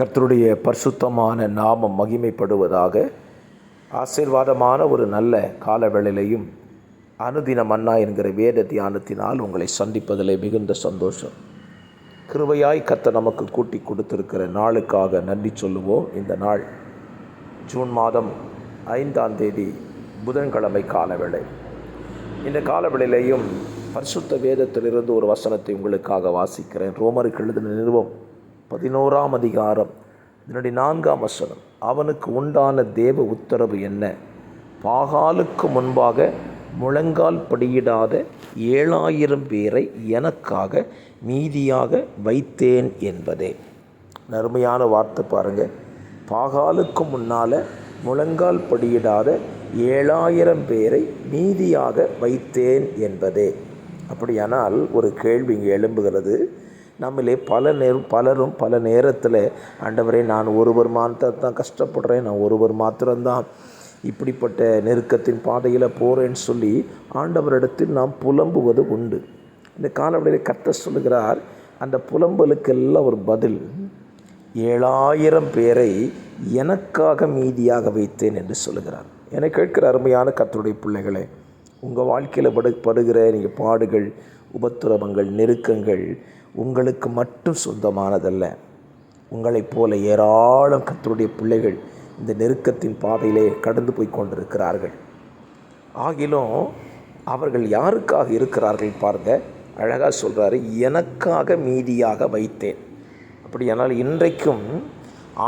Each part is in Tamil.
கர்த்தருடைய பரிசுத்தமான நாமம் மகிமைப்படுவதாக. ஆசீர்வாதமான ஒரு நல்ல காலவேளையிலையும் அனுதின மன்னா என்கிற வேத தியானத்தினால் உங்களை சந்திப்பதிலே மிகுந்த சந்தோஷம். கிருபையாய் கர்த்தர் நமக்கு கூட்டி கொடுத்திருக்கிற நாளுக்காக நன்றி சொல்லுவோம். இந்த நாள் ஜூன் மாதம் 5ஆம் தேதி புதன்கிழமை காலவேளை. இந்த காலவேளையிலையும் பரிசுத்த வேதத்திலிருந்து ஒரு வசனத்தை உங்களுக்காக வாசிக்கிறேன். ரோமருக்கு எழுதின நிருபம் 11ஆம் அதிகாரம் இதனுடைய 4ஆம் வசனம். அவனுக்கு உண்டான தேவ உத்தரவு என்ன? பாகாலுக்கு முன்பாக முழங்கால் படியிடாத 7000 பேரை எனக்காக மீதியாக வைத்தேன் என்பதே. அருமையான வார்த்தை பாருங்கள். பாகாலுக்கு முன்னால் முழங்கால் படியிடாத 7000 பேரை மீதியாக வைத்தேன் என்பதே. அப்படியானால் ஒரு கேள்வி இங்கே எழும்புகிறது. நம்மளே பலரும் பல நேரத்தில், ஆண்டவரே நான் ஒருவர் மாத்திரம்தான் கஷ்டப்படுறேன், நான் ஒருவர் மாத்திரம்தான் இப்படிப்பட்ட நெருக்கத்தின் பாதையில் போகிறேன்னு சொல்லி ஆண்டவரிடத்தில் நாம் புலம்புவது உண்டு. இந்த காலவெளியில் கர்த்தர் சொல்லுகிறார், அந்த புலம்பலுக்கெல்லாம் ஒரு பதில். 7000 பேரை எனக்காக மீதியாக வைத்தேன் என்று சொல்லுகிறார். என்னை கேட்கிற அருமையான கர்த்தருடைய பிள்ளைகளே, உங்கள் வாழ்க்கையில் படுகிற நீங்கள் பாடுகள், உபத்திரவங்கள், நெருக்கங்கள் உங்களுக்கு மட்டும் சொந்தமானதல்ல. உங்களைப் போல ஏராளம் கர்த்தருடைய பிள்ளைகள் இந்த நெருக்கத்தின் பாதையிலே கடந்து போய் கொண்டிருக்கிறார்கள். ஆகிலும் அவர்கள் யாருக்காக இருக்கிறார்கள் பாருங்கள். அழகாக சொல்கிறாரு, எனக்காக மீதியாக வைத்தேன். அப்படியானால் இன்றைக்கும்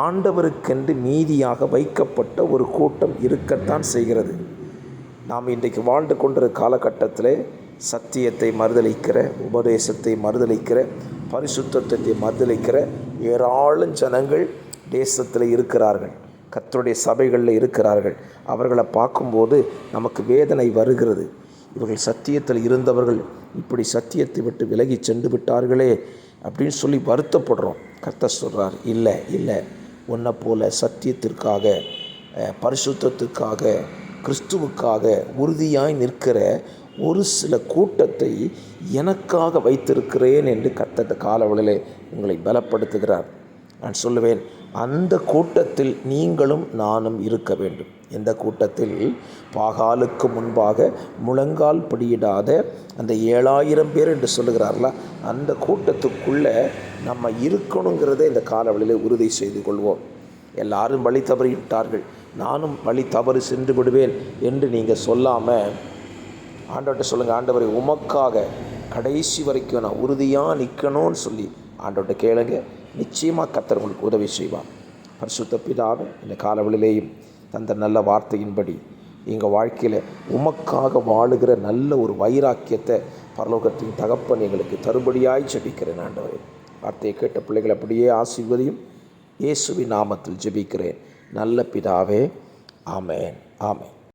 ஆண்டவருக்கென்று மீதியாக வைக்கப்பட்ட ஒரு கூட்டம் இருக்கத்தான் செய்கிறது. நாம் இன்றைக்கு வாழ்ந்து கொண்டிருக்கிற காலகட்டத்தில் சத்தியத்தை மறுதலிக்கிற, உபதேசத்தை மறுதலிக்கிற, பரிசுத்தத்தை மறுதலிக்கிற ஏராளம் ஜனங்கள் தேசத்தில் இருக்கிறார்கள், கர்த்தருடைய சபைகளில் இருக்கிறார்கள். அவர்களை பார்க்கும்போது நமக்கு வேதனை வருகிறது. இவர்கள் சத்தியத்தில் இருந்தவர்கள் இப்படி சத்தியத்தை விட்டு விலகி சென்று விட்டார்களே அப்படின்னு சொல்லி வருத்தப்படுறோம். கர்த்தர் சொல்கிறார், இல்லை, உன்னை போல சத்தியத்திற்காக, பரிசுத்தத்துக்காக, கிறிஸ்துவுக்காக உறுதியாய் நிற்கிற ஒரு சில கூட்டத்தை எனக்காக வைத்திருக்கிறேன் என்று கர்த்தர் காலவெளியிலே உங்களை பலப்படுத்துகிறார். நான் சொல்லுவேன், அந்த கூட்டத்தில் நீங்களும் நானும் இருக்க வேண்டும். எந்த கூட்டத்தில்? பாகாலுக்கு முன்பாக முழங்கால் படியிடாத அந்த 7000 பேர் என்று சொல்லுகிறார்களா, அந்த கூட்டத்துக்குள்ளே நம்ம இருக்கணுங்கிறத இந்த காலவெளியிலே உறுதி செய்து கொள்வோம். எல்லாரும் வழி தவறிவிட்டார்கள், நானும் வழி தவறு சென்று விடுவேன் என்று நீங்கள் சொல்லாமல் ஆண்டவர்கிட்ட சொல்லுங்கள், ஆண்டவரை உமக்காக கடைசி வரைக்கும் நான் உறுதியாக நிற்கணும்னு சொல்லி ஆண்டவர்கிட்ட கேளுங்க. நிச்சயமாக கர்த்தர் உங்களுக்கு உதவி செய்வார். பரிசுத்த பிதாவே, இந்த காலவெளியிலேயும் தந்த நல்ல வார்த்தையின்படி எங்கள் வாழ்க்கையில் உமக்காக வாழுகிற நல்ல ஒரு வைராக்கியத்தை பரலோகத்தின் தகப்பன் எங்களுக்கு தருபடியாய் ஜெபிக்கிறேன். ஆண்டவரே, வார்த்தையை கேட்ட பிள்ளைகள் அப்படியே ஆசீர்வதியும். இயேசுவின் நாமத்தில் ஜெபிக்கிறேன் நல்ல பிதாவே. ஆமென், ஆமென்.